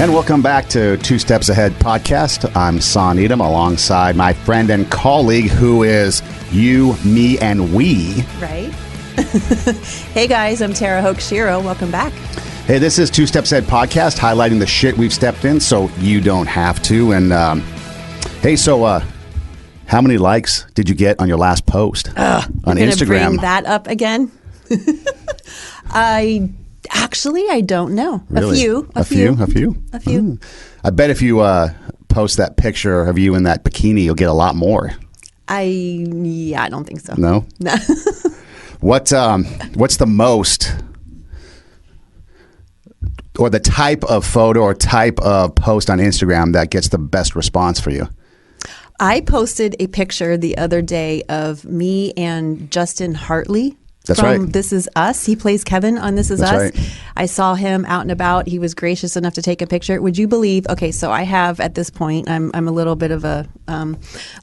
And welcome back to Two Steps Ahead podcast. I'm Son Edom alongside my friend and colleague who is you, me, and we. Right. Hey guys, I'm Tara Hoke-Shiro. Welcome back. Hey, this is Two Steps Ahead podcast highlighting the shit we've stepped in so you don't have to. And how many likes did you get on your last post on Instagram? Bring that up again? I don't know. Really? A few. Mm. I bet if you post that picture of you in that bikini, you'll get a lot more. I don't think so. No? No. What's the most, or the type of photo or type of post on Instagram that gets the best response for you? I posted a picture the other day of me and Justin Hartley. That's from right. This Is Us. He plays Kevin on This Is That's Us. Right. I saw him out and about. He was gracious enough to take a picture. Would you believe? Okay, so I have at this point, I'm a little bit of a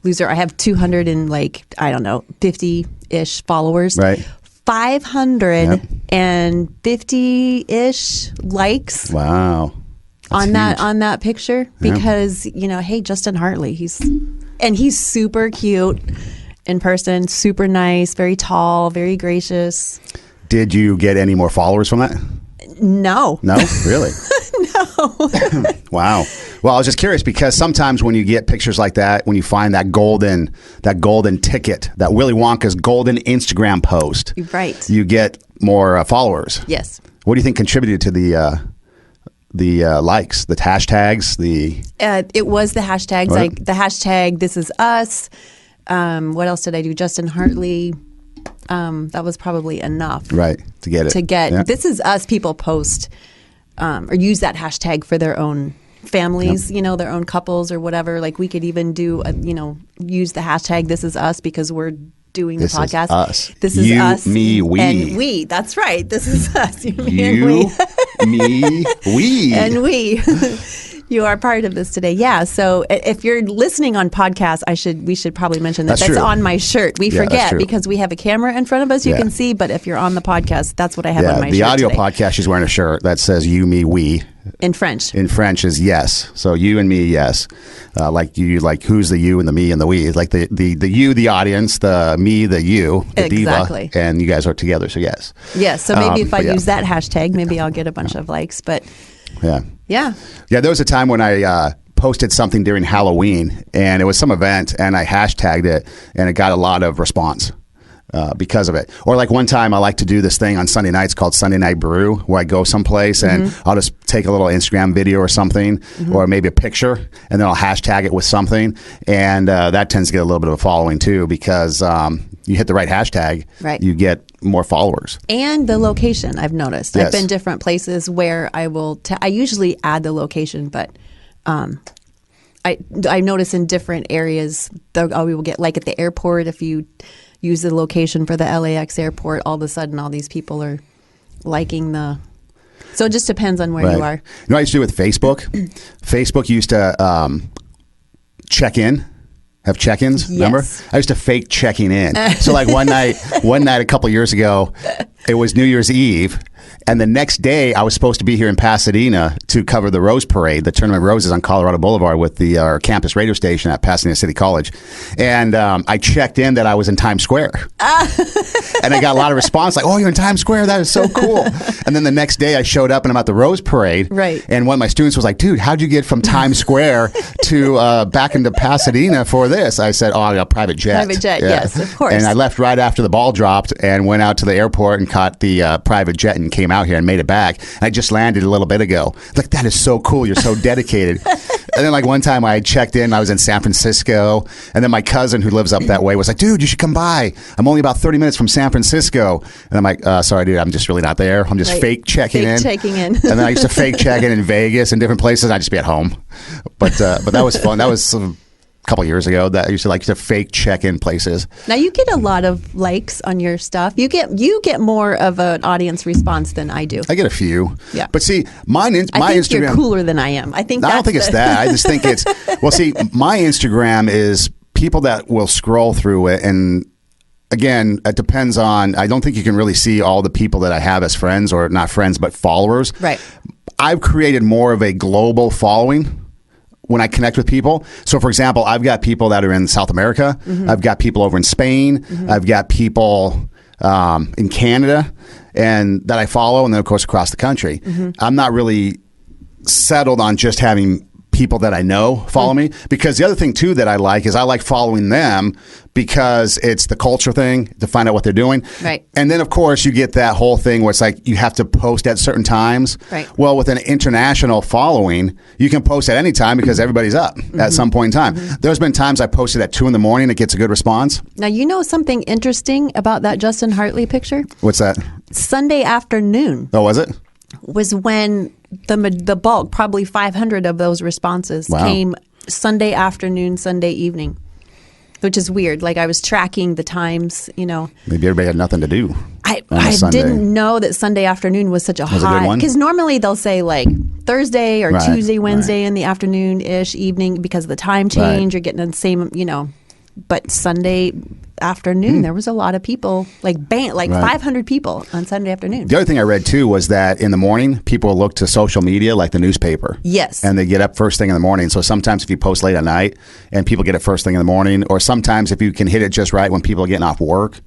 loser. I have 50-ish followers. Right. 550-ish likes. Wow. On that picture because hey, Justin Hartley, he's super cute in person, super nice, very tall, very gracious. Did you get any more followers from that? No. No? Really? No. Wow. Well, I was just curious because sometimes when you get pictures like that, when you find that golden ticket, that Willy Wonka's golden Instagram post, Right. you get more followers. Yes. What do you think contributed to the likes, the hashtags, it was the hashtags, What? like the hashtag This Is Us. What else did I do? Justin Hartley. That was probably enough. Right. To get it. Yeah. This Is Us. People post or use that hashtag for their own families, their own couples or whatever. Like we could even do, use the hashtag This Is Us because we're doing the podcast. This is us. You, me, we. And we. That's right. This is us. You, me, we. And we. You are part of this today. Yeah. So if you're listening on podcast, we should probably mention that that's on my shirt. We forget because we have a camera in front of us. You can see, but if you're on the podcast, that's what I have on my shirt. The audio today. podcast, she's wearing a shirt that says you, me, we. In French. In French is yes. So you and me, yes. Like who's the you and the me and the we. Like the you, the audience, the me, the you, the exactly. diva, and you guys are together. So yes. Yes. So maybe if I use that hashtag, maybe I'll get a bunch of likes. But yeah. There was a time when I posted something during Halloween, and it was some event, and I hashtagged it, and it got a lot of response. Because of it. Or like one time I like to do this thing on Sunday nights called Sunday Night Brew where I go someplace and I'll just take a little Instagram video or something or maybe a picture and then I'll hashtag it with something and that tends to get a little bit of a following too because you hit the right hashtag, you get more followers. And the location I've noticed. Yes. I've been different places where I will, I usually add the location but I notice in different areas we will get like at the airport if you use the location for the LAX airport, all of a sudden all these people are liking so it just depends on where you are. You know what I used to do with Facebook? Facebook used to check in, have check-ins, remember? I used to fake checking in. So like one night a couple years ago, it was New Year's Eve. And the next day, I was supposed to be here in Pasadena to cover the Rose Parade, the Tournament of Roses on Colorado Boulevard with our campus radio station at Pasadena City College. And I checked in that I was in Times Square. And I got a lot of response like, oh, you're in Times Square? That is so cool. And then the next day, I showed up and I'm at the Rose Parade. Right. And one of my students was like, dude, how'd you get from Times Square to back into Pasadena for this? I said, oh, I got a private jet. Private jet, yes, of course. And I left right after the ball dropped and went out to the airport and caught the private jet and came out here and made it back. I just landed a little bit ago. Like, that is so cool. You're so dedicated. And then like one time I checked in, I was in San Francisco, and then my cousin who lives up that way was like, dude, you should come by. I'm only about 30 minutes from San Francisco. And I'm like, sorry, dude, I'm just really not there. I'm just fake checking in. And then I used to fake check in Vegas and different places. I'd just be at home. But that was fun. That was a couple years ago that I used to like to fake check in places. Now you get a lot of likes on your stuff. You get more of an audience response than I do. I get a few. Yeah. But see, my I think Instagram, you're cooler than I am. I don't think it's that. I just think it's well. See, my Instagram is people that will scroll through it and again, it depends on, I don't think you can really see all the people that I have as friends, or not friends, but followers. Right. I've created more of a global following when I connect with people. So, for example, I've got people that are in South America. I've got people over in Spain. I've got people in Canada and that I follow, and then, of course, across the country. I'm not really settled on just having people that I know follow me, because the other thing too that I like is I like following them because it's the culture thing to find out what they're doing. Right. And then of course you get that whole thing where it's like you have to post at certain times. Right. Well, with an international following, you can post at any time because everybody's up at some point in time. There's been times I posted at 2 a.m. It gets a good response. Now, you know something interesting about that Justin Hartley picture? What's that? Sunday afternoon Oh, was it? was when the bulk, probably 500 of those responses came Sunday afternoon, Sunday evening, which is weird. Like, I was tracking the times, you know. Maybe everybody had nothing to do. I Sunday. didn't know that Sunday afternoon was such a a good high, one? because normally they'll say like Thursday or Right, Tuesday, Wednesday in the afternoon-ish, evening, because of the time change. You're getting the same, you know. But Sunday afternoon, there was a lot of people, like 500 people on Sunday afternoon. The other thing I read too was that in the morning, people will look to social media like the newspaper. Yes. And they get up first thing in the morning. So sometimes if you post late at night and people get it first thing in the morning, or sometimes if you can hit it just right when people are getting off work,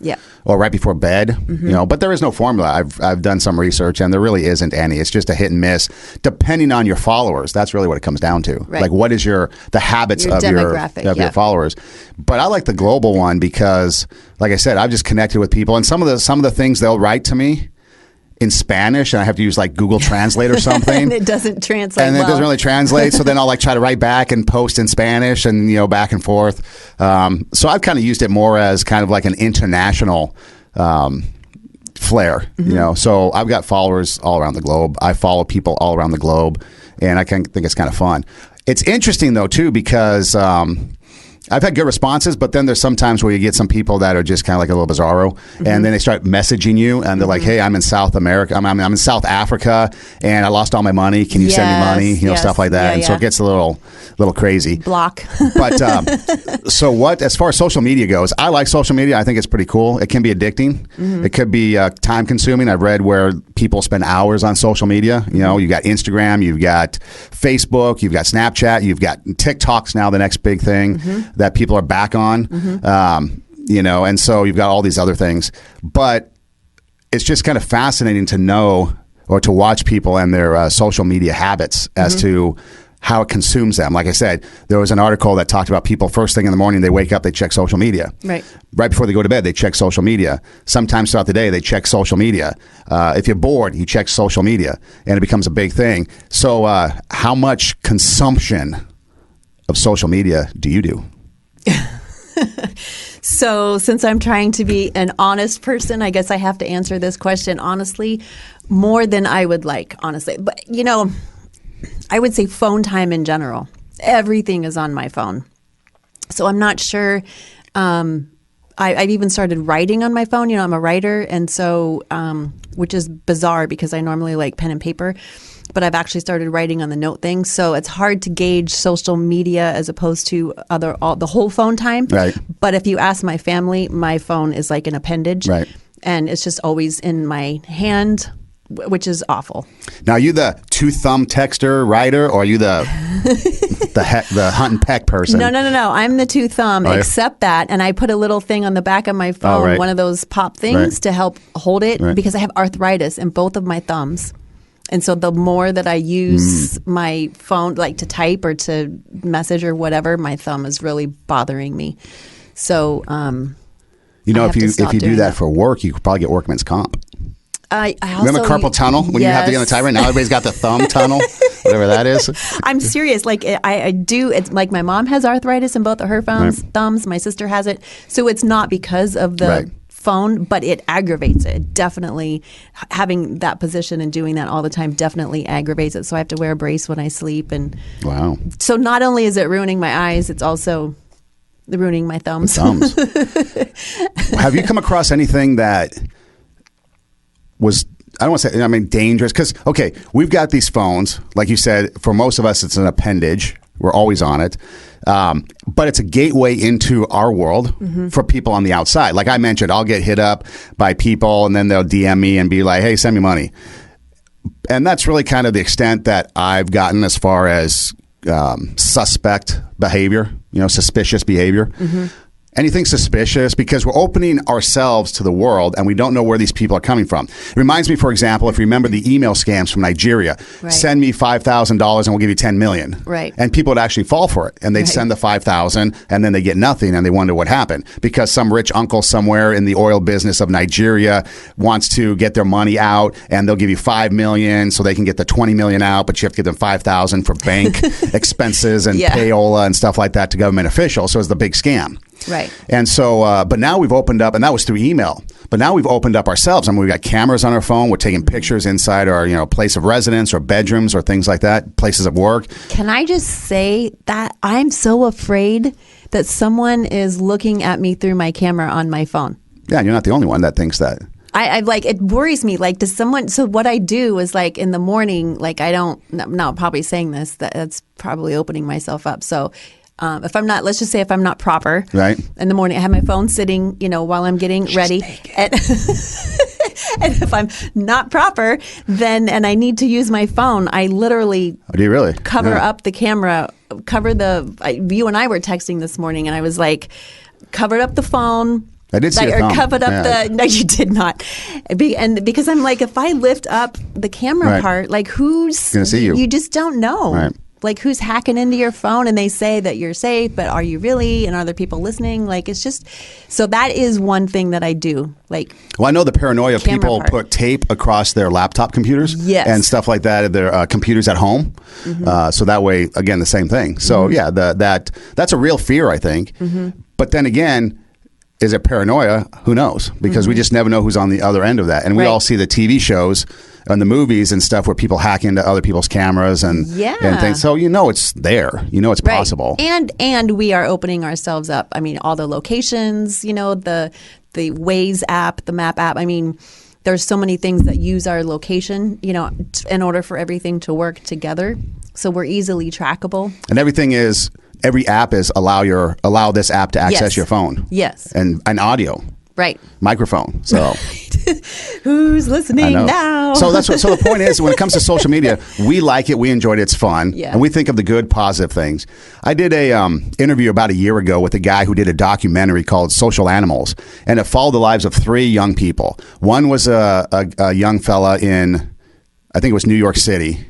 or right before bed, you know, but there is no formula. I've done some research and there really isn't any. It's just a hit and miss depending on your followers. That's really what it comes down to. Right. Like, what is the habits Your of demographic, your followers? But I like the global one because, like I said, I've just connected with people, and some of the things they'll write to me in Spanish, and I have to use like Google Translate or something. And it doesn't translate and well. it doesn't really translate. So then I'll like try to write back and post in Spanish, and you know, back and forth. So I've kind of used it more as kind of like an international flair, you know. So I've got followers all around the globe. I follow people all around the globe, and I think it's kind of fun. It's interesting though too, because I've had good responses, but then there's some times where you get some people that are just kind of like a little bizarro, and then they start messaging you, and they're like, "Hey, I'm in South America. I'm in South Africa, and I lost all my money. Can you send me money? You know, stuff like that." And so it gets a little crazy. Block. But so what? As far as social media goes, I like social media. I think it's pretty cool. It can be addicting. It could be time consuming. I've read where people spend hours on social media. You know, you got Instagram, you've got Facebook, you've got Snapchat, you've got TikTok's now the next big thing that people are back on. You know, and so you've got all these other things. But it's just kind of fascinating to know or to watch people and their social media habits as to how it consumes them. Like I said, there was an article that talked about people first thing in the morning, they wake up, they check social media. Right before they go to bed, they check social media. Sometimes throughout the day, they check social media. If you're bored, you check social media, and it becomes a big thing. So how much consumption of social media do you do? So since I'm trying to be an honest person, I guess I have to answer this question honestly, more than I would like, honestly. But, you know, I would say phone time in general. Everything is on my phone. So I'm not sure. I've even started writing on my phone. You know, I'm a writer. And so, which is bizarre because I normally like pen and paper. But I've actually started writing on the note thing. So it's hard to gauge social media as opposed to the whole phone time. Right. But if you ask my family, my phone is like an appendage. Right. And it's just always in my hand, which is awful. Now, are you the two-thumb texter writer, or are you the hunt and peck person? No. I'm the two-thumb, except that, and I put a little thing on the back of my phone, one of those pop things to help hold it, because I have arthritis in both of my thumbs. And so the more that I use my phone, like to type or to message or whatever, my thumb is really bothering me. So, you know, if you do that for work, you could probably get workman's comp. I also, remember carpal tunnel when you have to get on the typewriter? Now everybody's got the thumb tunnel, whatever that is. I'm serious. Like I do. It's like my mom has arthritis in both of her thumbs. My sister has it. So it's not because of the phone, but it aggravates it. Definitely having that position and doing that all the time definitely aggravates it. So I have to wear a brace when I sleep. And wow. So not only is it ruining my eyes, it's also ruining my thumbs. Have you come across anything that was, I don't want to say, dangerous? Because, okay, we've got these phones. Like you said, for most of us, it's an appendage, We're always on it. But it's a gateway into our world for people on the outside. Like I mentioned, I'll get hit up by people and then they'll DM me and be like, hey, send me money. And that's really kind of the extent that I've gotten as far as suspect behavior, suspicious behavior. Anything suspicious, because we're opening ourselves to the world and we don't know where these people are coming from. It reminds me, for example, if you remember the email scams from Nigeria, send me $5,000 and we'll give you 10 million. Right. And people would actually fall for it and they'd send the 5,000 and then they get nothing and they wonder what happened because some rich uncle somewhere in the oil business of Nigeria wants to get their money out and they'll give you 5 million so they can get the 20 million out, but you have to give them 5,000 for bank expenses and payola and stuff like that to government officials. So it's the big scam. Right. And so, but now we've opened up, and that was through email, but now we've opened up ourselves. I mean, we've got cameras on our phone. We're taking pictures inside our, place of residence or bedrooms or things like that, places of work. Can I just say that I'm so afraid that someone is looking at me through my camera on my phone? Yeah, you're not the only one that thinks that. I like, it worries me. Like, does someone, so what I do is like in the morning, like I'm not probably saying this, that's probably opening myself up. So if I'm not, let's just say if I'm not proper in the morning, I have my phone sitting, while I'm getting ready. And, and if I'm not proper, then, and I need to use my phone, I literally do you really? Cover up the camera, you and I were texting this morning and I was like, covered up the phone. I did see your thumb. Covered up no, you did not. And because I'm like, if I lift up the camera part, like who's going to see you? You just don't know. Right. Like who's hacking into your phone and they say that you're safe, but are you really? And are there people listening? Like it's just, so that is one thing that I do. Like, well, I know the paranoia of people put tape across their laptop computers and stuff like that, their computers at home. So that way, again, the same thing. So yeah, that's a real fear, I think. But then again, is it paranoia? Who knows? Because we just never know who's on the other end of that. And we all see the TV shows and the movies and stuff where people hack into other people's cameras and things. So it's there. It's possible. And we are opening ourselves up. I mean, all the locations, the Waze app, the map app. I mean, there's so many things that use our location, in order for everything to work together. So we're easily trackable. And every app is allow this app to access your phone. Yes. And audio. Right. Microphone. So who's listening now? So the point is, when it comes to social media, we like it, we enjoyed it, it's fun, and we think of the good, positive things. I did a interview about a year ago with a guy who did a documentary called Social Animals, and it followed the lives of 3 young people. One was a young fella in, I think it was New York City,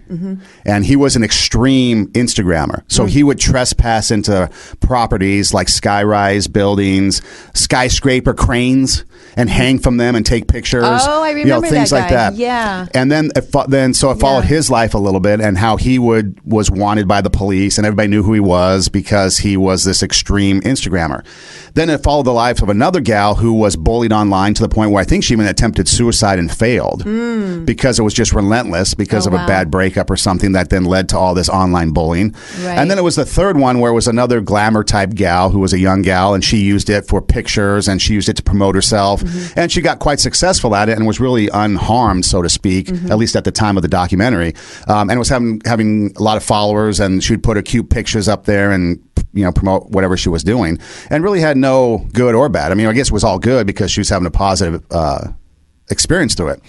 and he was an extreme Instagrammer. So he would trespass into properties like skyrise buildings, skyscraper cranes, and hang from them and take pictures. Oh, I remember things that like guy. that. Yeah. And then it followed his life a little bit and how he was wanted by the police and everybody knew who he was because he was this extreme Instagrammer. Then it followed the life of another gal who was bullied online to the point where I think she even attempted suicide and failed because it was just relentless because of a bad breakup or something that then led to all this online bullying. Right. And then it was the third one where it was another glamour type gal who was a young gal and she used it for pictures and she used it to promote herself. And she got quite successful at it and was really unharmed, so to speak, at least at the time of the documentary. And was having a lot of followers and she'd put her cute pictures up there and promote whatever she was doing and really had no good or bad. I mean, I guess it was all good because she was having a positive experience through it.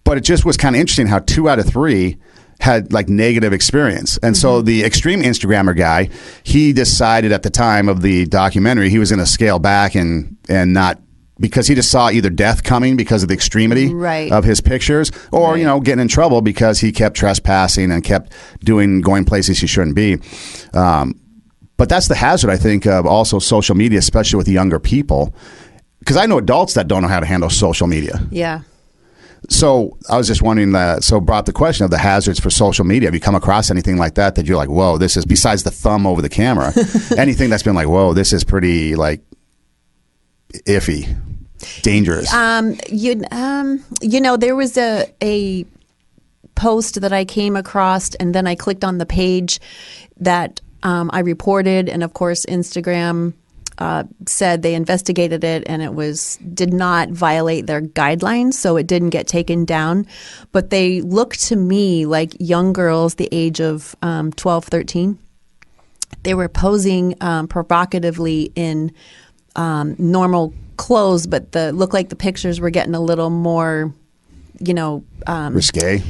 But it just was kind of interesting how 2 out of 3 had like negative experience. And so the extreme Instagrammer guy, he decided at the time of the documentary, he was going to scale back and not, because he just saw either death coming because of the extremity of his pictures or, getting in trouble because he kept trespassing and kept going places he shouldn't be. But that's the hazard, I think, of also social media, especially with younger people. Because I know adults that don't know how to handle social media. Yeah. So I was just wondering brought the question of the hazards for social media. Have you come across anything like that you're like, whoa, this is, besides the thumb over the camera, anything that's been like, whoa, this is pretty like iffy, dangerous? There was a post that I came across and then I clicked on the page that I reported, and of course Instagram said they investigated it and did not violate their guidelines, so it didn't get taken down. But they look to me like young girls the age of 12, 13. they were posing provocatively in normal clothes, but looked like the pictures were getting a little more, risque.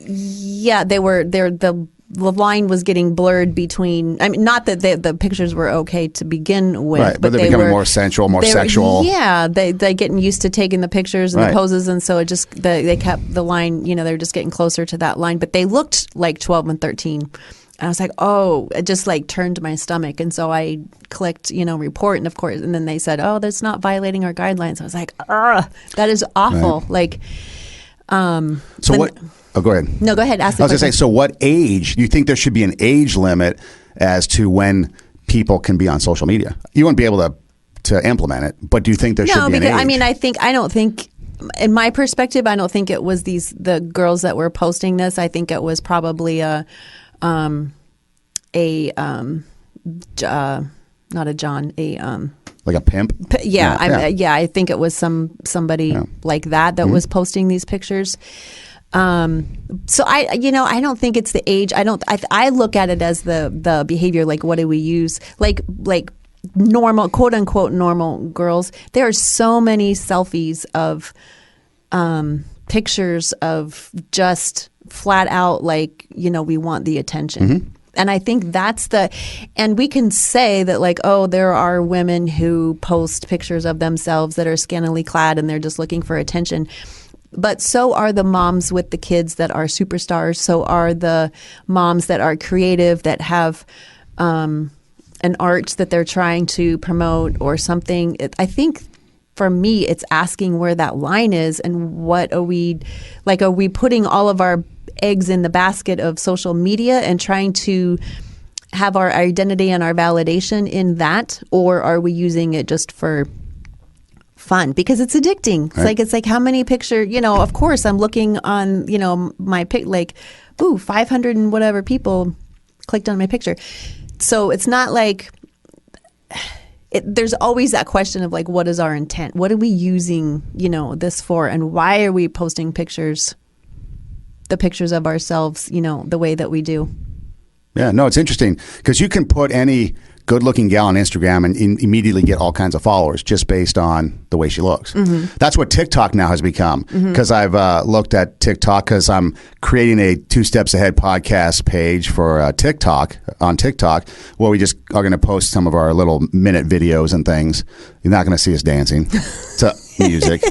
Yeah, the line was getting blurred between. I mean, not that the pictures were okay to begin with, Right, but they're becoming more sensual, more sexual. Yeah, they're getting used to taking the pictures and the poses, and so it just they kept the line. They were just getting closer to that line, but they looked like 12 and 13. And I was like, oh, it just like turned my stomach, and so I clicked, report, and of course, and then they said, oh, that's not violating our guidelines. I was like, that is awful. Right. Like, so what? Oh, go ahead. No, go ahead. Ask the question. I was going to say, so what age, do you think there should be an age limit as to when people can be on social media? You wouldn't be able to implement it, but do you think there should be an age? I mean, I don't think, in my perspective, I don't think it was the girls that were posting this. I think it was probably not a John, like a pimp? I think it was somebody like that was posting these pictures. So I don't think it's the age. I look at it as the behavior. Like, what do we use? Like normal, quote unquote, normal girls. There are so many selfies of pictures of just flat out like, we want the attention. Mm-hmm. And I think and we can say that like, oh, there are women who post pictures of themselves that are scantily clad and they're just looking for attention. But so are the moms with the kids that are superstars. So are the moms that are creative, that have an art that they're trying to promote or something. I think for me, it's asking where that line is and what are we putting all of our eggs in the basket of social media and trying to have our identity and our validation in that, or are we using it just for fun? Because it's addicting. It's like how many pictures, of course I'm looking on, my pic, like, 500 and whatever people clicked on my picture. So it's not like there's always that question of like, what is our intent? What are we using, this for? And why are we posting the pictures of ourselves, the way that we do? Yeah, no, it's interesting because you can put any good-looking gal on Instagram and immediately get all kinds of followers just based on the way she looks. Mm-hmm. That's what TikTok now has become, because I've looked at TikTok because I'm creating a 2 Steps Ahead podcast page for TikTok, where we just are going to post some of our little minute videos and things. You're not going to see us dancing to music.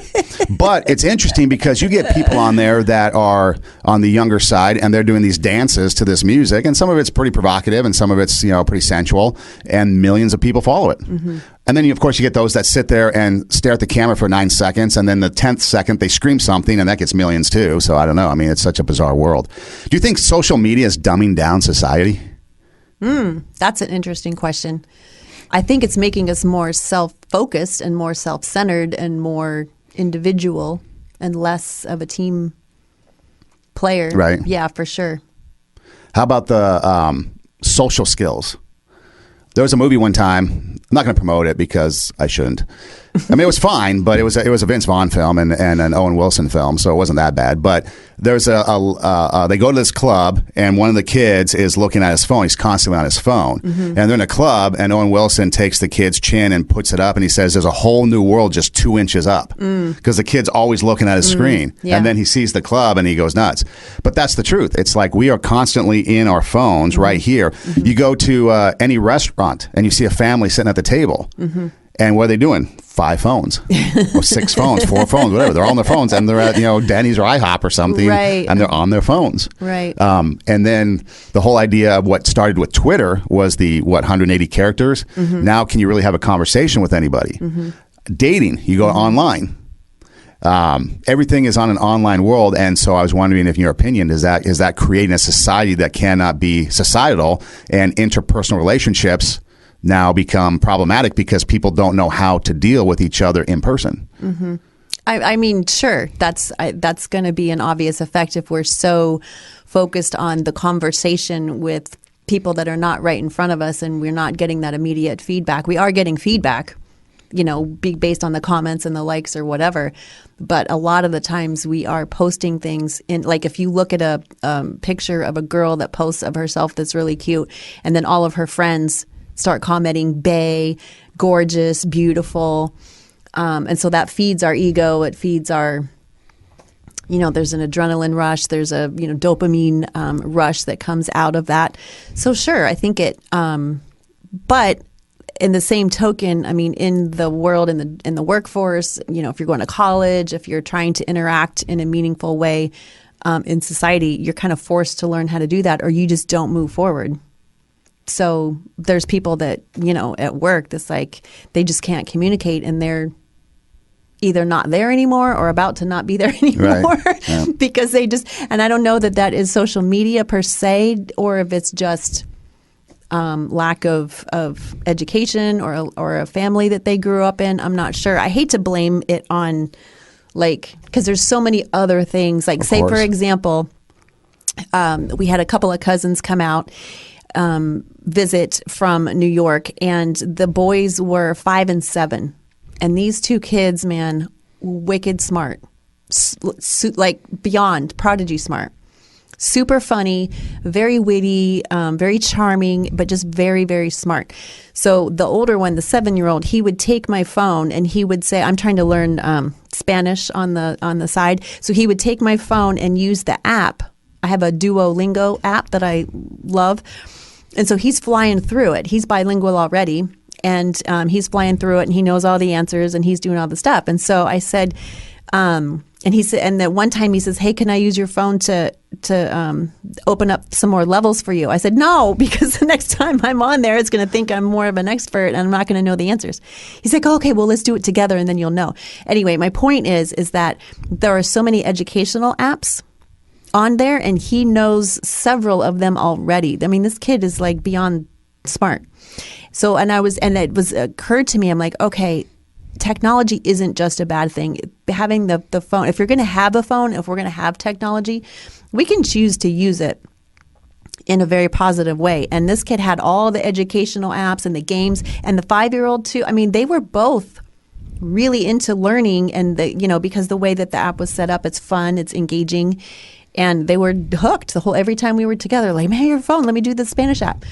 But it's interesting because you get people on there that are on the younger side and they're doing these dances to this music, and some of it's pretty provocative and some of it's pretty sensual, and millions of people follow it. Mm-hmm. And then of course you get those that sit there and stare at the camera for 9 seconds, and then the 10th second they scream something and that gets millions too. So I don't know. I mean, it's such a bizarre world. Do you think social media is dumbing down society? That's an interesting question. I think it's making us more self-focused and more self-centered and more individual and less of a team player. Right. Yeah, for sure. How about the social skills? There was a movie one time. I'm not going to promote it because I shouldn't. I mean, it was fine, but it was a Vince Vaughn film and an Owen Wilson film, so it wasn't that bad. But there's they go to this club, and one of the kids is looking at his phone. He's constantly on his phone, and they're in a club, and Owen Wilson takes the kid's chin and puts it up, and he says, "There's a whole new world just 2 inches up," because the kid's always looking at his screen, and then he sees the club and he goes nuts. But that's the truth. It's like we are constantly in our phones right here. You go to any restaurant, and you see a family sitting at the table. And what are they doing? 5 phones, or 6 phones, 4 phones, whatever. They're all on their phones, and they're at Denny's or IHOP or something, and they're on their phones. Right. And then the whole idea of what started with Twitter was 180 characters. Now, can you really have a conversation with anybody? Dating, you go online. Everything is on an online world, and so I was wondering if, in your opinion, is that creating a society that cannot be societal, and interpersonal relationships now become problematic because people don't know how to deal with each other in person? I mean, sure, that's going to be an obvious effect if we're so focused on the conversation with people that are not right in front of us, and we're not getting that immediate feedback. We are getting feedback, be based on the comments and the likes or whatever. But a lot of the times we are posting things in, like if you look at a picture of a girl that posts of herself that's really cute, and then all of her friends start commenting, bae, gorgeous, beautiful. And so that feeds our ego. It feeds our, there's an adrenaline rush. There's a, dopamine rush that comes out of that. So sure, I think it, but in the same token, I mean, in the world, in the workforce, if you're going to college, if you're trying to interact in a meaningful way in society, you're kind of forced to learn how to do that, or you just don't move forward. So there's people that, at work that's like, they just can't communicate, and they're either not there anymore or about to not be there anymore because they just, and I don't know that is social media per se, or if it's just lack of education or a family that they grew up in. I'm not sure. I hate to blame it on, because there's so many other things. Like, say, for example, we had a couple of cousins come out, visit from New York, and the boys were 5 and 7. And these two kids, man, wicked smart, like beyond prodigy smart. Super funny, very witty, very charming, but just very, very smart. So the older one, the 7-year-old, he would take my phone and he would say, I'm trying to learn Spanish on the side. So he would take my phone and use the app. I have a Duolingo app that I love. And so he's flying through it. He's bilingual already. And he's flying through it, and he knows all the answers, and he's doing all the stuff. And so I said, and he said, and that one time he says, "Hey, can I use your phone to open up some more levels for you?" I said, "No, because the next time I'm on there, it's going to think I'm more of an expert, and I'm not going to know the answers." He's like, "Okay, well, let's do it together, and then you'll know." Anyway, my point is that there are so many educational apps on there, and he knows several of them already. I mean, this kid is like beyond smart. So, and it was occurred to me, I'm like, okay, technology isn't just a bad thing. Having the phone, if you're going to have a phone, if we're going to have technology, we can choose to use it in a very positive way. And this kid had all the educational apps and the games, and the 5-year-old too. I mean, they were both really into learning, and because the way that the app was set up, it's fun, it's engaging, and they were hooked every time we were together. Like, man, your phone, let me do the Spanish app.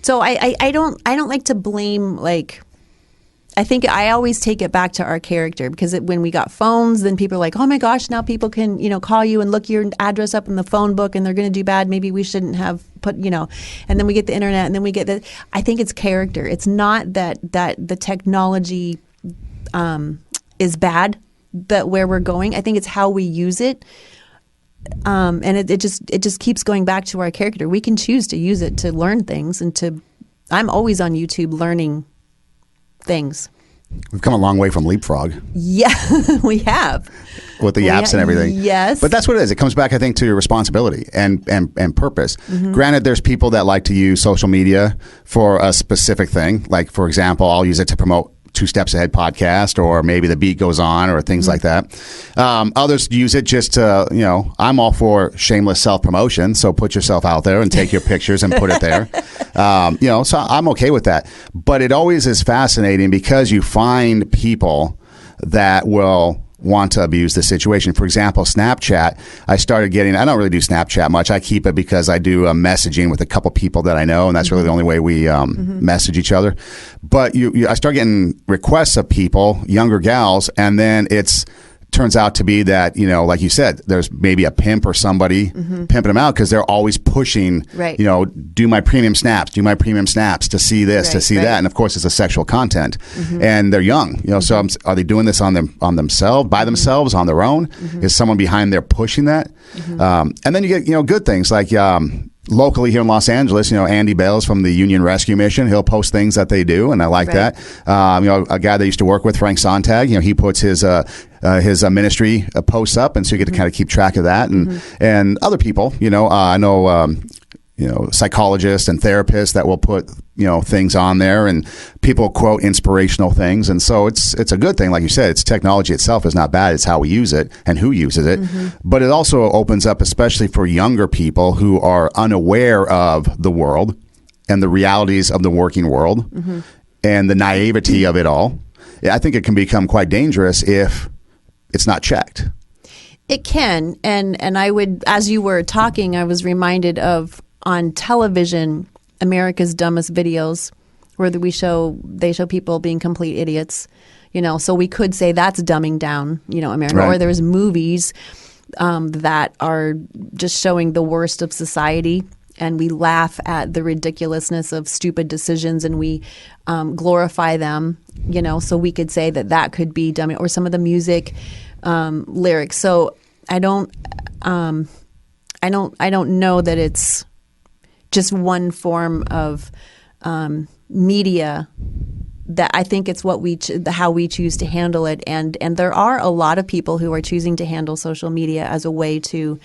So I don't like to blame, I think I always take it back to our character, because when we got phones, then people are like, oh my gosh, now people can, call you and look your address up in the phone book, and they're going to do bad. Maybe we shouldn't have put, and then we get the internet, and then we get I think it's character. It's not that the technology is bad, that where we're going. I think it's how we use it. And it just keeps going back to our character. We can choose to use it to learn things, and I'm always on YouTube learning things. We've come a long way from Leapfrog. Yeah, we have. With the apps and everything. Yes. But that's what it is. It comes back, I think, to responsibility and purpose. Mm-hmm. Granted, there's people that like to use social media for a specific thing. Like, for example, I'll use it to promote Two Steps Ahead podcast, or maybe the beat goes on, or things like that. Others use it just to, I'm all for shameless self-promotion. So put yourself out there and take your pictures and put it there. So I'm okay with that. But it always is fascinating, because you find people that will want to abuse the situation. For example, Snapchat, I don't really do Snapchat much. I keep it because I do messaging with a couple people that I know, and that's really the only way we message each other. But I start getting requests of people, younger gals, and then turns out to be that, like you said, there's maybe a pimp or somebody pimping them out, because they're always pushing, do my premium snaps to see this, to see that. And of course, it's a sexual content, and they're young, so are they doing this on themselves, by themselves, on their own? Is someone behind there pushing that? And then you get, good things like, locally here in Los Angeles, Andy Bales from the Union Rescue Mission, he'll post things that they do, and I like that. A guy that I used to work with, Frank Sontag, he puts his ministry posts up, and so you get to kind of keep track of that, and other people, I know psychologists and therapists that will put things on there, and people quote inspirational things, and so it's a good thing. Like you said, it's technology itself is not bad. It's how we use it and who uses it. But it also opens up, especially for younger people who are unaware of the world and the realities of the working world. and the naivety of it all, I think it can become quite dangerous if it's not checked. It can. And I would, as you were talking, I was reminded of on television, America's Dumbest Videos, where they show people being complete idiots, so we could say that's dumbing down, America. Right. Or there's movies that are just showing the worst of society, and we laugh at the ridiculousness of stupid decisions, and we glorify them, so we could say that could be dumb, or some of the music lyrics. So I don't know that it's just one form of media. That I think it's what how we choose to handle it, and there are a lot of people who are choosing to handle social media as a way to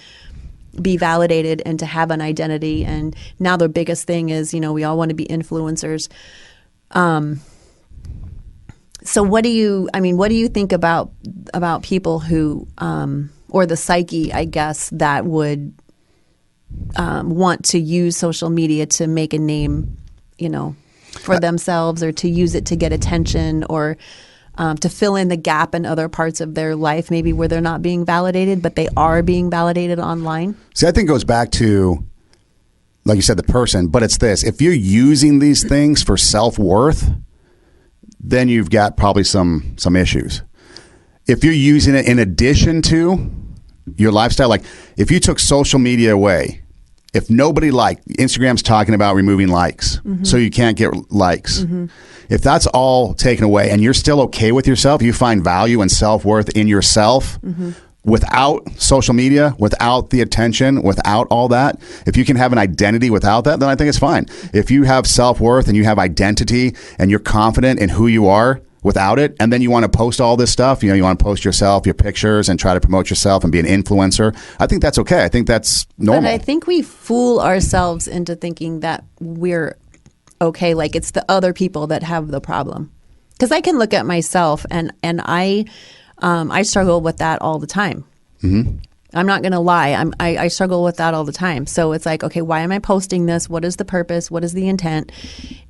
be validated and to have an identity. And now the biggest thing is, we all want to be influencers. So what do you think about people who, or the psyche, I guess, that would want to use social media to make a name, for themselves, or to use it to get attention, or to fill in the gap in other parts of their life, maybe where they're not being validated, but they are being validated online? See, I think it goes back to, like you said, the person, but it's this. If you're using these things for self-worth, then you've got probably some issues. If you're using it in addition to your lifestyle, like if you took social media away, if nobody liked, Instagram's talking about removing likes, so you can't get likes. If that's all taken away and you're still okay with yourself, you find value and self-worth in yourself without social media, without the attention, without all that, if you can have an identity without that, then I think it's fine. If you have self-worth and you have identity and you're confident in who you are without it, and then you want to post all this stuff, you want to post yourself, your pictures, and try to promote yourself and be an influencer, I think that's okay. I think that's normal. But I think we fool ourselves into thinking that we're okay, like it's the other people that have the problem. Because I can look at myself, and I struggle with that all the time. I'm not going to lie. I struggle with that all the time. So it's like, okay, why am I posting this? What is the purpose? What is the intent?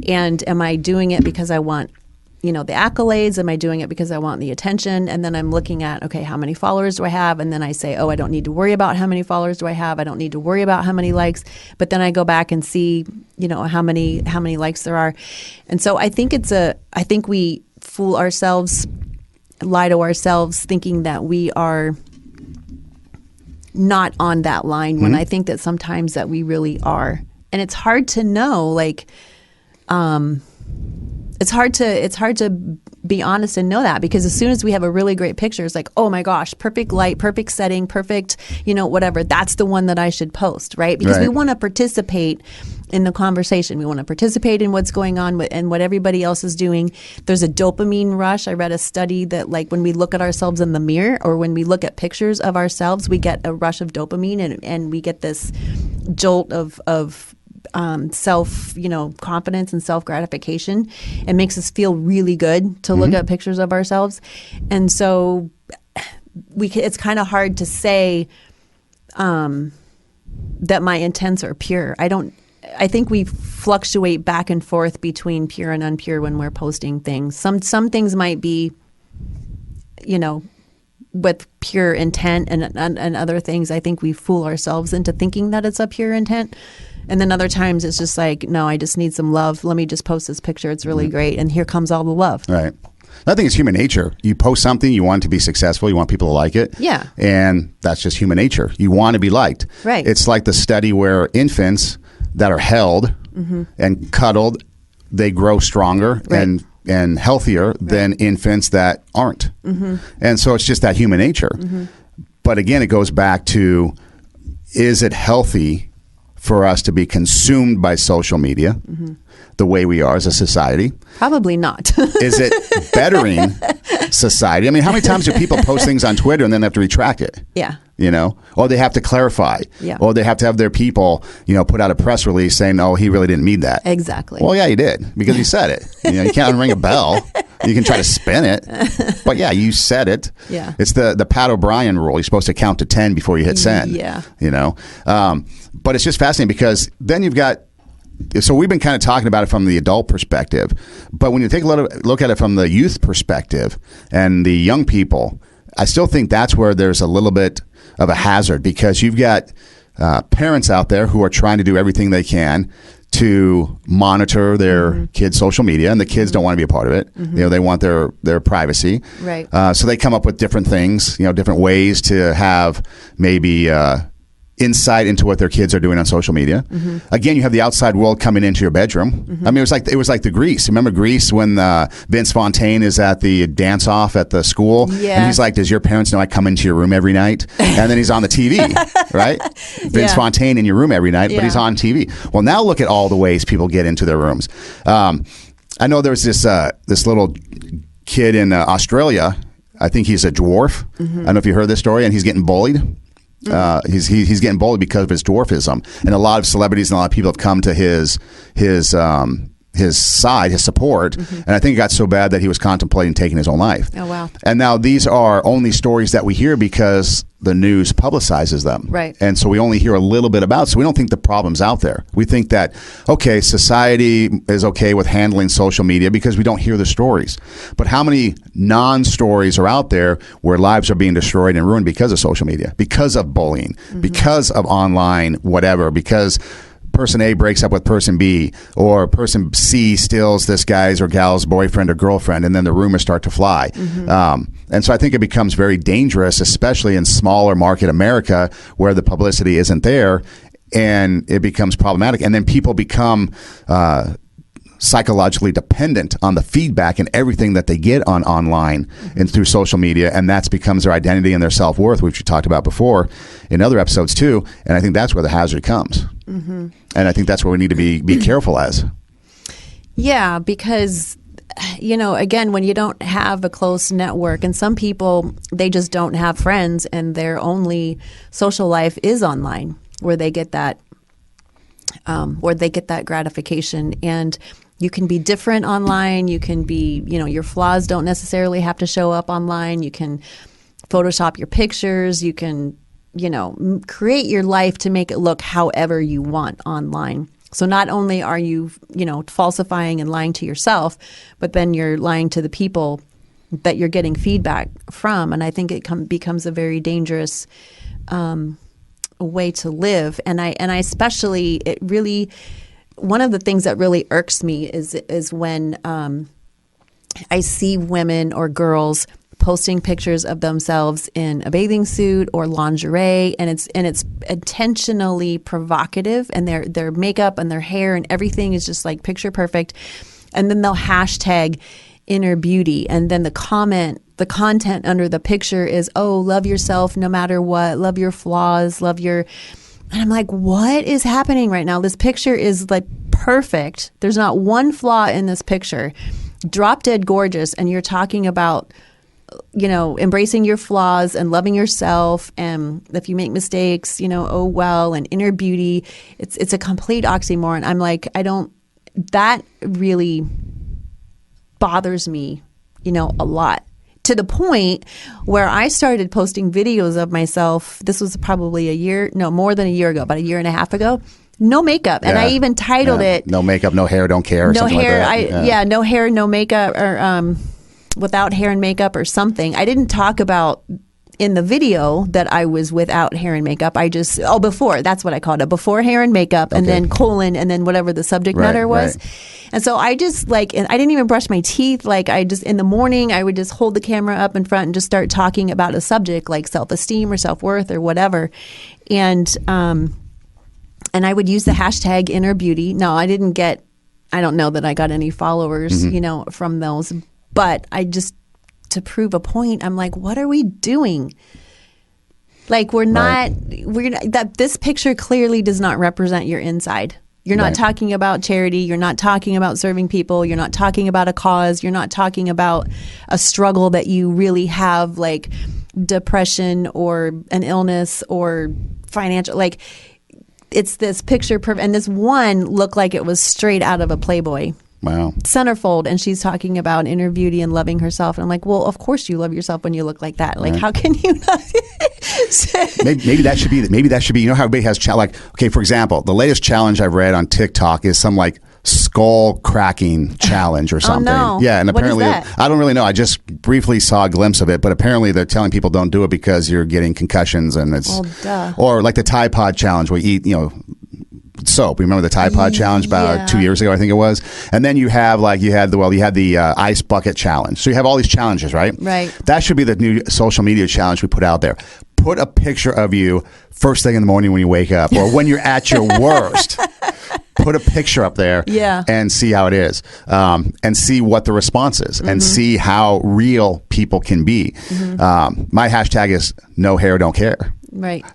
And am I doing it because I want the accolades? Am I doing it because I want the attention? And then I'm looking at, okay, how many followers do I have? And then I say, oh, I don't need to worry about how many followers do I have. I don't need to worry about how many likes. But then I go back and see, how many likes there are. And so I think I think we fool ourselves, lie to ourselves, thinking that we are not on that line, when I think that sometimes that we really are. And it's hard to know, like, it's hard to be honest and know that, because as soon as we have a really great picture, it's like, oh my gosh, perfect light, perfect setting, perfect, whatever. That's the one that I should post, right? Because we want to participate in the conversation. We want to participate in what's going on and what everybody else is doing. There's a dopamine rush. I read a study that, like, when we look at ourselves in the mirror, or when we look at pictures of ourselves, we get a rush of dopamine, and we get this jolt of self, confidence and self-gratification. It makes us feel really good to look at pictures of ourselves. And so it's kind of hard to say that my intents are pure. I think we fluctuate back and forth between pure and unpure when we're posting things. Some things might be, with pure intent, and other things, I think we fool ourselves into thinking that it's a pure intent. And then other times it's just like, no, I just need some love. Let me just post this picture. It's really great. And here comes all the love. Right. I think it's human nature. You post something, you want it to be successful, you want people to like it. Yeah. And that's just human nature. You want to be liked. Right. It's like the study where infants that are held and cuddled, they grow stronger and healthier than infants that aren't. And so it's just that human nature. But again, it goes back to, is it healthy for us to be consumed by social media the way we are as a society? Probably not. Is it bettering society? I mean, how many times do people post things on Twitter and then have to retract it? Yeah. Or they have to clarify. Yeah. Or they have to have their people, put out a press release saying, "No, he really didn't mean that." Exactly. Well, yeah, he did, because he said it. You can't unring a bell. You can try to spin it, but yeah, you said it. Yeah. It's the Pat O'Brien rule. You're supposed to count to 10 before you hit send. Yeah. But it's just fascinating, because then you've got so we've been kind of talking about it from the adult perspective, but when you take a look at it from the youth perspective and the young people, I still think that's where there's a little bit of a hazard, because you've got parents out there who are trying to do everything they can to monitor their kids' social media, and the kids don't want to be a part of it. They want their privacy. Right. So they come up with different things, different ways to have maybe insight into what their kids are doing on social media. Again, you have the outside world coming into your bedroom. I mean, it was like the Grease. Remember Grease when Vince Fontaine is at the dance off at the school, and he's like, "Does your parents know I come into your room every night?" And then he's on the TV, right? Vince Fontaine in your room every night, but he's on TV. Well, now look at all the ways people get into their rooms. I know there's this little kid in Australia. I think he's a dwarf. I don't know if you heard this story, and he's getting bullied. He's getting bullied because of his dwarfism, and a lot of celebrities and a lot of people have come to his side, his support, and I think it got so bad that he was contemplating taking his own life. Oh, wow. And now these are only stories that we hear because the news publicizes them. Right. And so we only hear a little bit about it, so we don't think the problem's out there. We think that, okay, society is okay with handling social media because we don't hear the stories. But how many non-stories are out there where lives are being destroyed and ruined because of social media, because of bullying, because of online whatever, because person A breaks up with person B, or person C steals this guy's or gal's boyfriend or girlfriend, and then the rumors start to fly. And so I think it becomes very dangerous, especially in smaller market America where the publicity isn't there, and it becomes problematic. And then people become psychologically dependent on the feedback and everything that they get online and through social media, and that becomes their identity and their self-worth, which we talked about before in other episodes too. And I think that's where the hazard comes. And I think that's where we need to be careful as. Yeah, because again, when you don't have a close network, and some people, they just don't have friends, and their only social life is online, where they get that gratification. And you can be different online. You can be, your flaws don't necessarily have to show up online. You can Photoshop your pictures. You can, create your life to make it look however you want online. So not only are you, falsifying and lying to yourself, but then you're lying to the people that you're getting feedback from. And I think it becomes a very dangerous way to live. And I especially, it really, one of the things that really irks me is when I see women or girls posting pictures of themselves in a bathing suit or lingerie, and it's intentionally provocative, and their makeup and their hair and everything is just like picture perfect, and then they'll hashtag inner beauty, and then the content under the picture is, oh, love yourself no matter what, love your flaws, and I'm like, what is happening right now? This picture is like perfect. There's not one flaw in this picture, drop dead gorgeous, and you're talking about embracing your flaws and loving yourself, and if you make mistakes, oh well, and inner beauty. It's a complete oxymoron. I'm like, that really bothers me, a lot, to the point where I started posting videos of myself. This was probably more than a year ago, about a year and a half ago. No makeup. And I even titled it, No makeup, no hair, don't care. Or no hair. Like that. No hair, no makeup, or without hair and makeup or something. I didn't talk about in the video that I was without hair and makeup. Before, that's what I called it. Before hair and makeup, and then colon, and then whatever the subject matter was. Right. And so I just and I didn't even brush my teeth. In the morning, I would just hold the camera up in front and just start talking about a subject like self-esteem or self-worth or whatever. And I would use the hashtag inner beauty. No, I don't know that I got any followers, from those. But to prove a point, I'm like, what are we doing? Like, this picture clearly does not represent your inside. You're not talking about charity. You're not talking about serving people. You're not talking about a cause. You're not talking about a struggle that you really have, like depression or an illness or financial, it's this picture. And this one looked like it was straight out of a Playboy. Wow. Centerfold, and she's talking about inner beauty and loving herself. And I'm like, well, of course you love yourself when you look like that. Like, how can you not? maybe that should be. Maybe that should be. You know how everybody has like. Okay, for example, the latest challenge I've read on TikTok is some like skull cracking challenge or something. Oh, no. Yeah, and What is apparently that? I don't really know. I just briefly saw a glimpse of it, but apparently they're telling people don't do it because you're getting concussions and it's or like the Tide Pod challenge where you eat, soap. Remember the Tide Pod challenge about 2 years ago, I think it was. And then you have you had the ice bucket challenge. So you have all these challenges, right? Right. That should be the new social media challenge we put out there. Put a picture of you first thing in the morning when you wake up or when you're at your worst. Put a picture up there and see how it is, and see what the response is, and see how real people can be. My hashtag is no hair, don't care. Right.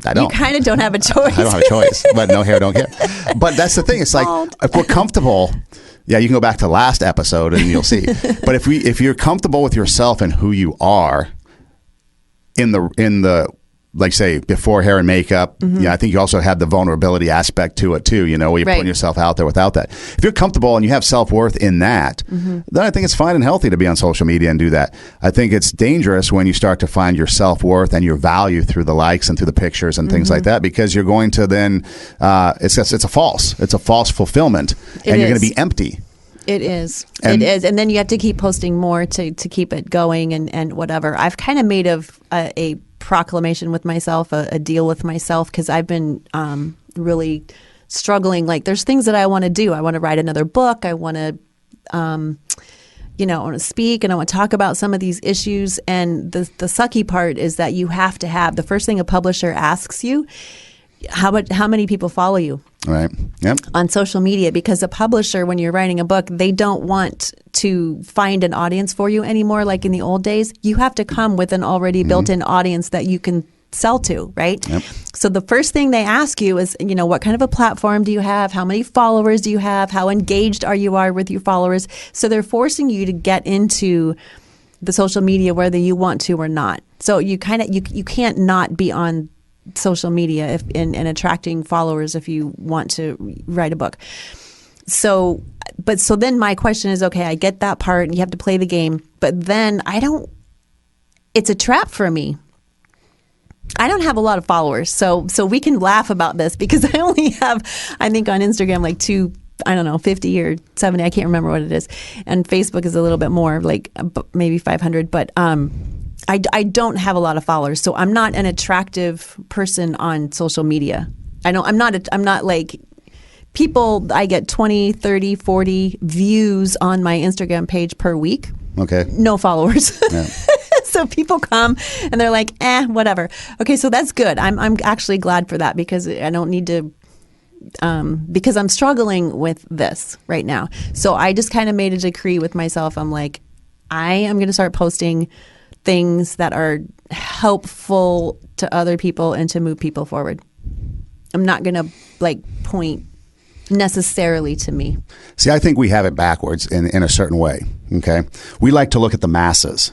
I don't. You kind of don't have a choice. I don't have a choice, but no hair, don't care. But that's the thing. It's like if we're comfortable. Yeah, you can go back to last episode and you'll see. But if you're comfortable with yourself and who you are in the like say before hair and makeup, I think you also have the vulnerability aspect to it too, where you're putting yourself out there without that. If you're comfortable and you have self-worth in that, then I think it's fine and healthy to be on social media and do that. I think it's dangerous when you start to find your self-worth and your value through the likes and through the pictures and things like that, because you're going to then, it's a false fulfillment and you're going to be empty. It is. And then you have to keep posting more to keep it going and whatever. I've kind of made a proclamation with myself, a deal with myself, because I've been really struggling. Like there's things that I want to do. I want to write another book. I want to, I want to speak and I want to talk about some of these issues. And the sucky part is that you have to have the first thing a publisher asks you, how many people follow you? Right. Yep. On social media, because a publisher, when you're writing a book, they don't want to find an audience for you anymore. Like in the old days, you have to come with an already built-in audience that you can sell to, right? Yep. So the first thing they ask you is, what kind of a platform do you have? How many followers do you have? How engaged are you with your followers? So they're forcing you to get into the social media whether you want to or not. So you can't not be on social media and attracting followers if you want to write a book. So then my question is, okay, I get that part and you have to play the game, but then it's a trap for me. I don't have a lot of followers. So we can laugh about this because I only have, I think on Instagram, like 50 or 70, I can't remember what it is. And Facebook is a little bit more, like maybe 500, but, I don't have a lot of followers, so I'm not an attractive person on social media. I'm not like people. I get 20, 30, 40 views on my Instagram page per week. Okay. No followers. Yeah. So people come and they're like, whatever. Okay, so that's good. I'm actually glad for that because I don't need to. Because I'm struggling with this right now. So I just kind of made a decree with myself. I'm like, I am going to start posting things that are helpful to other people and to move people forward. I'm not going to point necessarily to me. See, I think we have it backwards in a certain way. Okay. We like to look at the masses.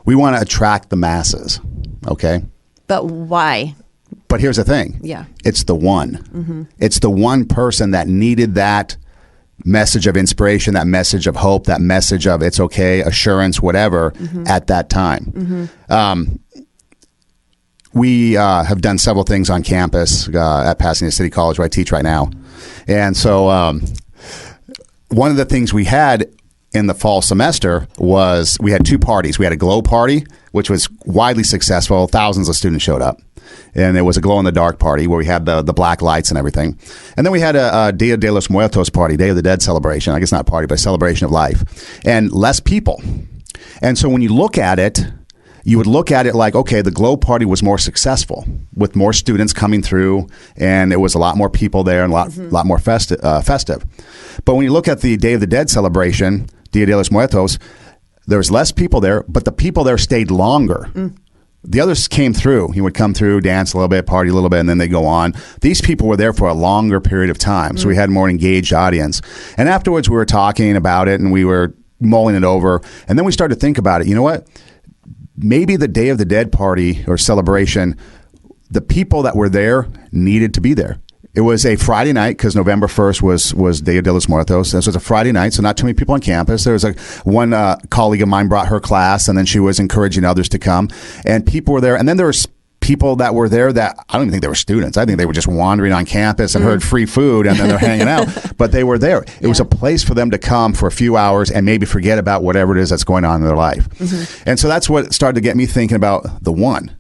We want to attract the masses. Okay. But why? But here's the thing. Yeah. It's the one. It's the one person that needed that message of inspiration, that message of hope, that message of it's okay, assurance, whatever, at that time. We have done several things on campus at Pasadena City College, where I teach right now. And so one of the things we had in the fall semester was we had two parties. We had a glow party, which was widely successful. Thousands of students showed up. And it was a glow-in-the-dark party where we had the black lights and everything. And then we had a Dia de los Muertos party, Day of the Dead celebration. I guess not party, but a celebration of life. And less people. And so when you look at it, you would look at it like, okay, the glow party was more successful with more students coming through, and it was a lot more people there and a lot more festive. But when you look at the Day of the Dead celebration, Dia de los Muertos, there was less people there, but the people there stayed longer. The others came through. He would come through, dance a little bit, party a little bit, and then they go on. These people were there for a longer period of time, so we had a more engaged audience. And afterwards, we were talking about it, and we were mulling it over. And then we started to think about it. You know what? Maybe the Day of the Dead party or celebration, the people that were there needed to be there. It was a Friday night because November 1st was Dia de los Muertos. This was a Friday night, so not too many people on campus. There was one colleague of mine brought her class, and then she was encouraging others to come. And people were there. And then there was people that were there that I don't even think they were students. I think they were just wandering on campus and heard free food and then they're hanging out. But they were there. It was a place for them to come for a few hours and maybe forget about whatever it is that's going on in their life. And so that's what started to get me thinking about the one.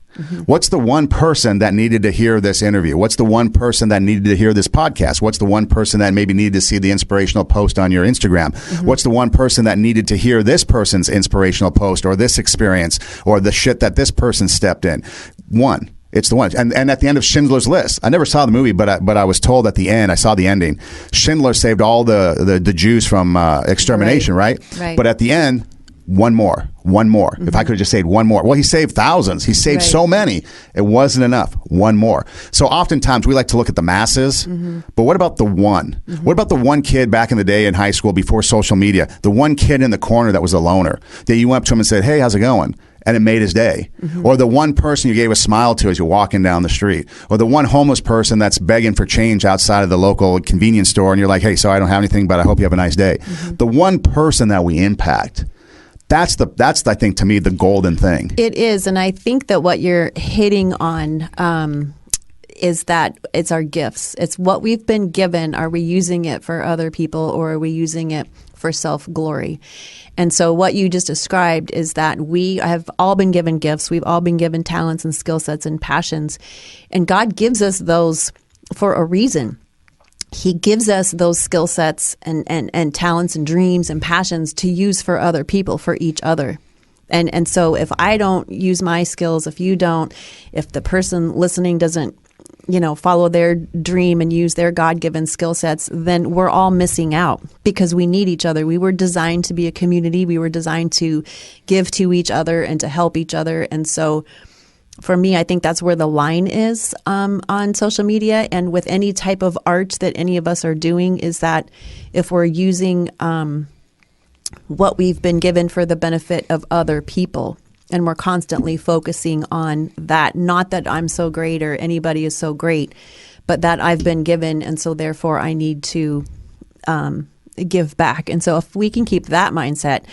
What's the one person that needed to hear this interview? What's the one person that needed to hear this podcast? What's the one person that maybe needed to see the inspirational post on your Instagram? What's the one person that needed to hear this person's inspirational post or this experience or the shit that this person stepped in? One. It's the one. And at the end of Schindler's List, I never saw the movie, but I was told at the end, I saw the ending, Schindler saved all the Jews from extermination, right? But at the end, one more. If I could have just saved one more. Well, he saved thousands. He saved so many. It wasn't enough. One more. So oftentimes we like to look at the masses, but what about the one? What about the one kid back in the day in high school before social media? The one kid in the corner that was a loner that you went up to him and said, hey, how's it going? And it made his day. Or the one person you gave a smile to as you're walking down the street. Or the one homeless person that's begging for change outside of the local convenience store and you're like, hey, sorry, I don't have anything, but I hope you have a nice day. The one person that we impact. That's I think to me the golden thing. It is, and I think that what you're hitting on is that it's our gifts. It's what we've been given. Are we using it for other people or are we using it for self-glory? And so what you just described is that we have all been given gifts. We've all been given talents and skill sets and passions. And God gives us those for a reason. He gives us those skill sets and talents and dreams and passions to use for other people, for each other. And so if I don't use my skills, if you don't, if the person listening doesn't, follow their dream and use their God-given skill sets, then we're all missing out because we need each other. We were designed to be a community. We were designed to give to each other and to help each other. And so for me, I think that's where the line is on social media and with any type of art that any of us are doing is that if we're using what we've been given for the benefit of other people and we're constantly focusing on that, not that I'm so great or anybody is so great, but that I've been given and so therefore I need to give back. And so if we can keep that mindset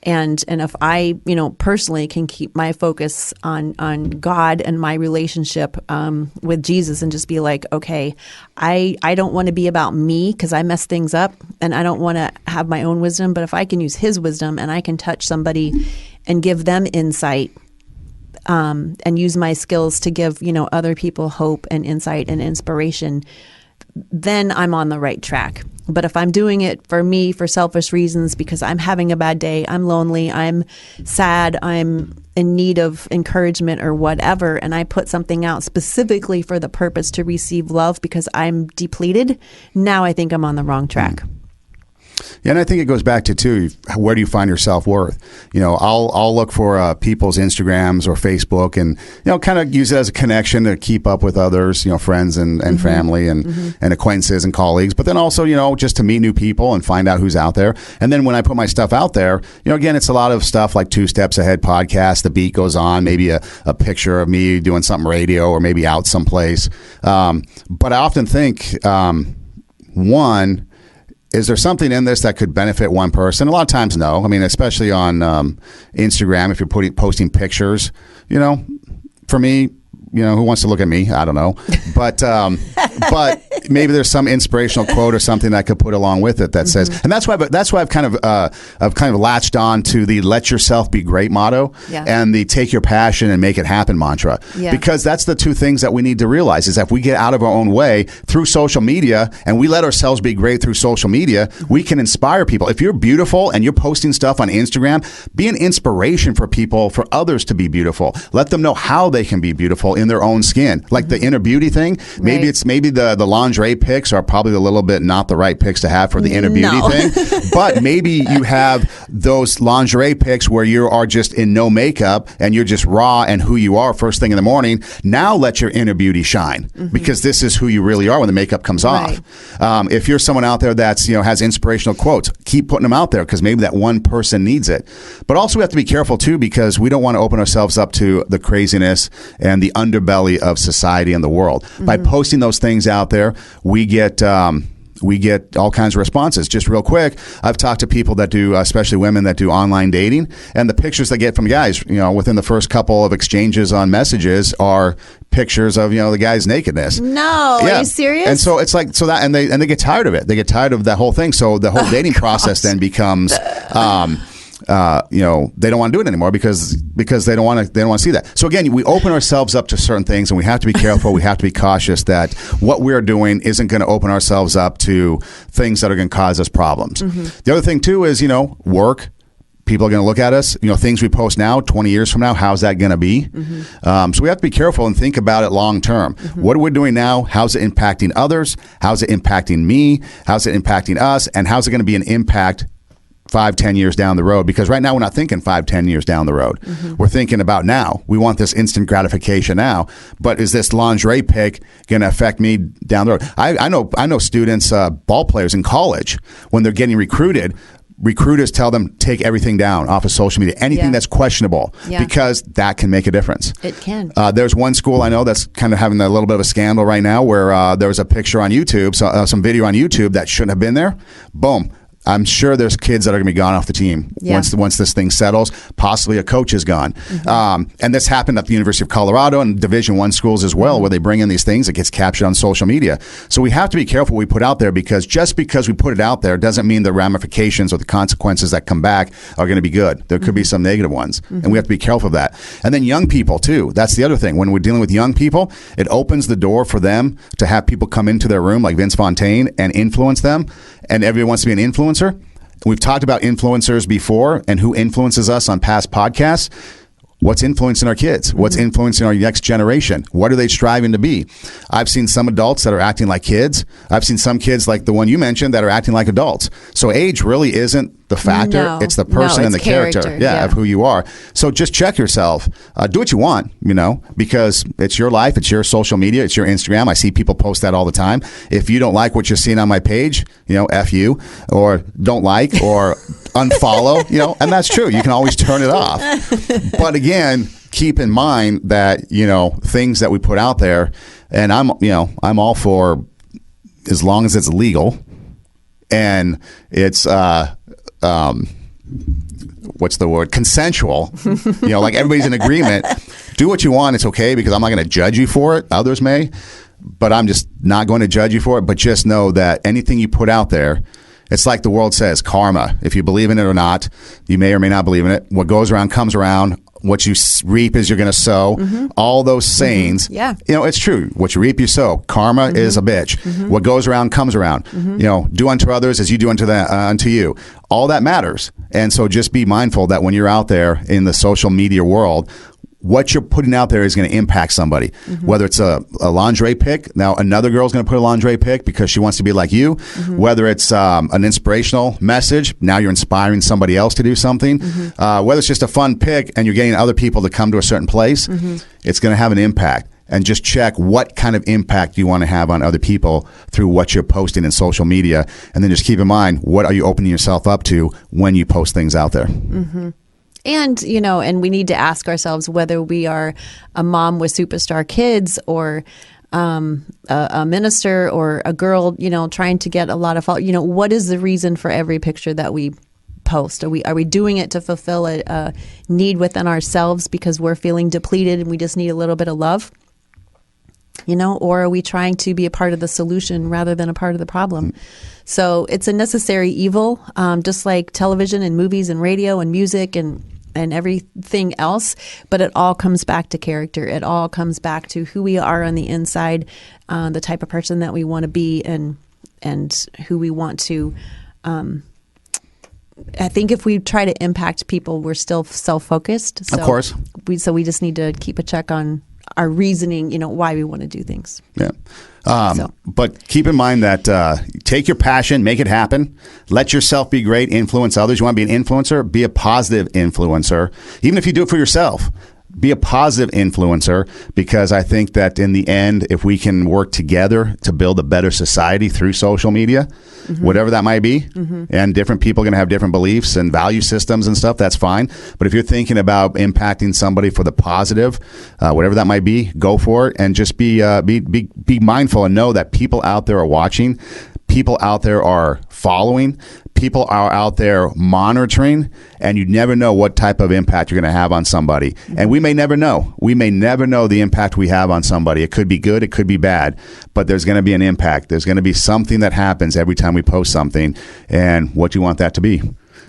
and if I, personally can keep my focus on God and my relationship with Jesus and just be like, okay, I don't want to be about me because I mess things up and I don't want to have my own wisdom. But if I can use his wisdom and I can touch somebody and give them insight and use my skills to give, other people hope and insight and inspiration, then I'm on the right track. But if I'm doing it for me, for selfish reasons, because I'm having a bad day, I'm lonely, I'm sad, I'm in need of encouragement or whatever, and I put something out specifically for the purpose to receive love because I'm depleted, now I think I'm on the wrong track. Yeah, and I think it goes back to, too, where do you find your self-worth? I'll look for people's Instagrams or Facebook and, kind of use it as a connection to keep up with others, friends and family and acquaintances and colleagues. But then also, just to meet new people and find out who's out there. And then when I put my stuff out there, again, it's a lot of stuff like 2 Steps Ahead podcast. The beat goes on, maybe a picture of me doing something radio or maybe out someplace. But I often think, one, is there something in this that could benefit one person? A lot of times, no. I mean, especially on Instagram, if you're posting pictures, for me, who wants to look at me? I don't know. But maybe there's some inspirational quote or something I could put along with it that says, and that's why I've kind of latched on to the "Let Yourself Be Great" motto and the "Take Your Passion and Make It Happen" mantra, because that's the two things that we need to realize is that if we get out of our own way through social media and we let ourselves be great through social media, we can inspire people. If you're beautiful and you're posting stuff on Instagram, be an inspiration for people, for others to be beautiful. Let them know how they can be beautiful in their own skin, like the inner beauty thing. Maybe the lingerie pics are probably a little bit not the right pics to have for the inner beauty thing, but maybe you have those lingerie pics where you are just in no makeup and you're just raw and who you are first thing in the morning. Now let your inner beauty shine because this is who you really are when the makeup comes off. If you're someone out there that's has inspirational quotes, keep putting them out there because maybe that one person needs it. But also we have to be careful too because we don't want to open ourselves up to the craziness and the underbelly of society and the world. By posting those things out there, we get we get all kinds of responses. Just real quick, I've talked to people that do, especially women that do online dating, and the pictures they get from guys, within the first couple of exchanges on messages are pictures of the guy's nakedness. No, yeah. Are you serious? And so it's like and they get tired of it. They get tired of that whole thing. So the whole dating process then becomes. They don't want to do it anymore because they don't want to see that. So again, we open ourselves up to certain things, and we have to be careful. We have to be cautious that what we're doing isn't going to open ourselves up to things that are going to cause us problems. Mm-hmm. The other thing too is work. People are going to look at us, things we post now, 20 years from now, how's that going to be? Mm-hmm. So we have to be careful and think about it long term. Mm-hmm. What are we doing now? How's it impacting others? How's it impacting me? How's it impacting us? And how's it going to be an impact 5-10 years down the road? Because right now we're not thinking 5-10 years down the road. Mm-hmm. We're thinking about now. We want this instant gratification now. But is this lingerie pic going to affect me down the road? I know students, ball players in college, when they're getting recruiters tell them take everything down off of social media, anything that's questionable, because that can make a difference. It can. There's one school I know that's kind of having a little bit of a scandal right now where there was a picture on YouTube, some video on YouTube that shouldn't have been there. Boom. I'm sure there's kids that are going to be gone off the team once this thing settles. Possibly a coach is gone. Mm-hmm. And this happened at the University of Colorado and Division I schools as well, where they bring in these things. It gets captured on social media. So we have to be careful what we put out there, because just because we put it out there doesn't mean the ramifications or the consequences that come back are going to be good. There could be some negative ones, and we have to be careful of that. And then young people too. That's the other thing. When we're dealing with young people, it opens the door for them to have people come into their room like Vince Fontaine and influence them. And everyone wants to be an influencer. We've talked about influencers before and who influences us on past podcasts. What's influencing our kids? What's influencing our next generation? What are they striving to be? I've seen some adults that are acting like kids. I've seen some kids like the one you mentioned that are acting like adults. So age really isn't the factor. No. It's the person and the character of who you are. So just check yourself. Do what you want, because it's your life. It's your social media. It's your Instagram. I see people post that all the time. If you don't like what you're seeing on my page, F you, or don't like, or unfollow, and that's true. You can always turn it off. But again, keep in mind that, things that we put out there, and I'm all for, as long as it's legal and it's, what's the word? Consensual, like everybody's in agreement. Do what you want. It's okay, because I'm not going to judge you for it. Others may, but I'm just not going to judge you for it. But just know that anything you put out there, it's like the world says, karma. If you believe in it or not, you may or may not believe in it. What goes around comes around. What you reap is you're going to sow. Mm-hmm. All those sayings, it's true. What you reap, you sow. Karma is a bitch. Mm-hmm. What goes around comes around. Mm-hmm. Do unto others as you do unto you. All that matters. And so just be mindful that when you're out there in the social media world, what you're putting out there is going to impact somebody, whether it's a lingerie pic. Now, another girl's going to put a lingerie pic because she wants to be like you, whether it's an inspirational message. Now you're inspiring somebody else to do something, whether it's just a fun pic and you're getting other people to come to a certain place, it's going to have an impact. And just check what kind of impact you want to have on other people through what you're posting in social media. And then just keep in mind, what are you opening yourself up to when you post things out there? And, and we need to ask ourselves whether we are a mom with superstar kids or a minister or a girl, trying to get a lot of followers. What is the reason for every picture that we post? Are we doing it to fulfill a need within ourselves because we're feeling depleted and we just need a little bit of love? Or are we trying to be a part of the solution rather than a part of the problem? So it's a necessary evil, just like television and movies and radio and music and everything else. But it all comes back to character. It all comes back to who we are on the inside, the type of person that we want to be, and who we want to. I think if we try to impact people, we're still self-focused. So of course. We just need to keep a check on our reasoning, why we want to do things. Yeah. But keep in mind that take your passion, make it happen. Let yourself be great, influence others. You want to be an influencer? Be a positive influencer. Even if you do it for yourself, be a positive influencer, because I think that in the end, if we can work together to build a better society through social media, whatever that might be, and different people are going to have different beliefs and value systems and stuff, that's fine. But if you're thinking about impacting somebody for the positive, whatever that might be, go for it, and just be mindful and know that people out there are watching. people out there are following, people are out there monitoring, and you never know what type of impact you're going to have on somebody. And we may never know. We may never know the impact we have on somebody. It could be good, it could be bad, but there's going to be an impact. There's going to be something that happens every time we post something, and what do you want that to be?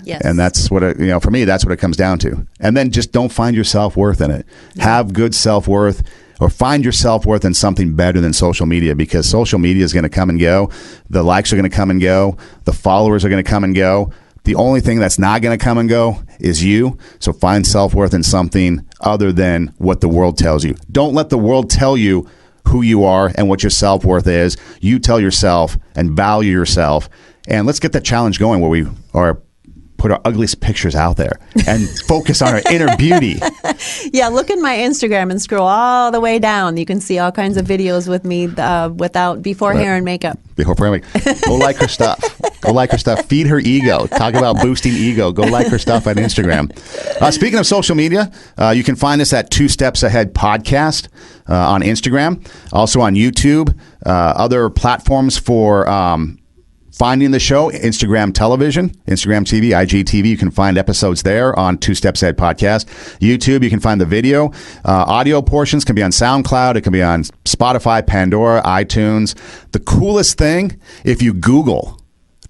Yes. And that's what for me, that's what it comes down to. And then just don't find your self-worth in it. Have good self-worth, or find your self-worth in something better than social media, because social media is going to come and go. The likes are going to come and go. The followers are going to come and go. The only thing that's not going to come and go is you. So find self-worth in something other than what the world tells you. Don't let the world tell you who you are and what your self-worth is. You tell yourself and value yourself. And let's get that challenge going where we are put our ugliest pictures out there and focus on our inner beauty. Yeah, look at my Instagram and scroll all the way down. You can see all kinds of videos with me before hair and makeup. Before hair and makeup. Go like her stuff. Go like her stuff. Feed her ego. Talk about boosting ego. Go like her stuff on Instagram. Speaking of social media, you can find us at 2 Steps Ahead Podcast on Instagram. Also on YouTube. Other platforms for finding the show, Instagram television, Instagram TV, IGTV. You can find episodes there on 2 Steps Ahead Podcast. YouTube, you can find the video. Audio portions can be on SoundCloud. It can be on Spotify, Pandora, iTunes. The coolest thing, if you Google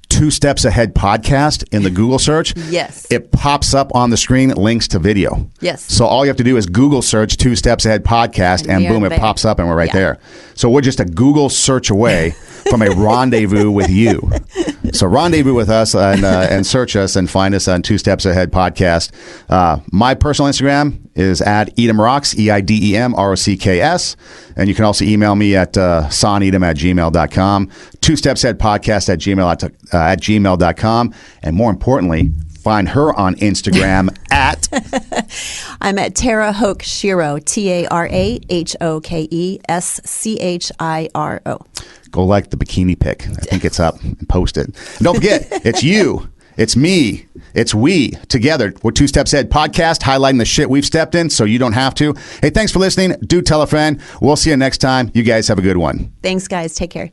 2 Steps Ahead Podcast in the Google search, yes, it pops up on the screen, links to video. Yes. So all you have to do is Google search 2 Steps Ahead Podcast, and boom, it pops up and we're right there. So we're just a Google search away from a rendezvous with you. So rendezvous with us and search us and find us on 2 Steps Ahead Podcast. My personal Instagram is at EdemRocks, EIDEMROCKS. And you can also email me at sonedem@gmail.com, 2 Steps Ahead Podcast at gmail.com. And more importantly, find her on Instagram at... I'm at Tara Hoke Shiro, TaraHokeschiro. Go like the bikini pic. I think it's up, and post it. And don't forget, it's you, it's me, it's we together. We're 2 Steps Ahead Podcast, highlighting the shit we've stepped in so you don't have to. Hey, thanks for listening. Do tell a friend. We'll see you next time. You guys have a good one. Thanks, guys. Take care.